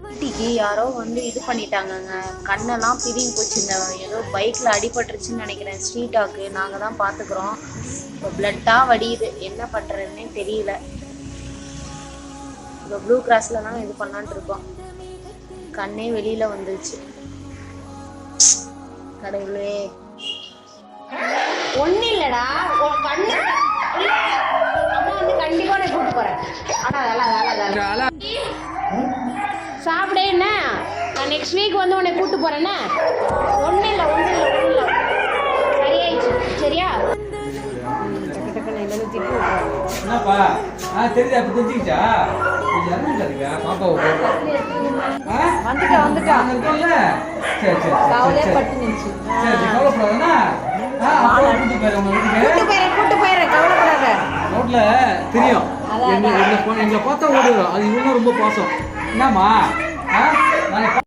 வீட்டுக்கு யாரோ வந்து இது பண்ணிட்டாங்கங்க, கண்ணெல்லாம் பிதுங்கி போச்சு. இந்த ஏதோ பைக்கில் அடிபட்டுருச்சுன்னு நினைக்கிறேன். ஸ்ட்ரீட்டாக்கு நாங்கள் தான் பார்த்துக்குறோம். இப்போ பிளட்டாக வடியுது, என்ன பண்ணுறதுன்னே தெரியல. இப்போ ப்ளூ கிராஸில் தான் இது பண்ணலான்ட்டு இருக்கோம். கண்ணே வெளியில் வந்துருச்சு. கடவுளே, ஒன்றும் இல்லைடா, கண்ணு அம்மா வந்து கண்டிப்பாக நான் கூப்பிட்டு போகிறேன். ஆனால் அதெல்லாம் சாப்பிட என்ன, நான் நெக்ஸ்ட் வீக் வந்து உன்னை கூப்பிட்டு போகிறேன்னே. ஒன்றும் இல்லை சரியாயிடுச்சு. சரியா டக்கு டக்குன்னு எல்லாரும் திட்டு என்னப்பா தெரியுதா? அப்படி தெரிஞ்சுக்கிச்சா? பாப்பாவை வந்துட்டா சரி சரி கவலையே பட்டு நினைச்சு. சரி கவலைப்படாதுன்னா கூட்டு போயிடுறேன், கவலைப்படாத. ரோட்ல தெரியும் எங்களை பார்த்தா ஓடுவோம். அது இன்னும் ரொம்ப பாசம். என்னம்மா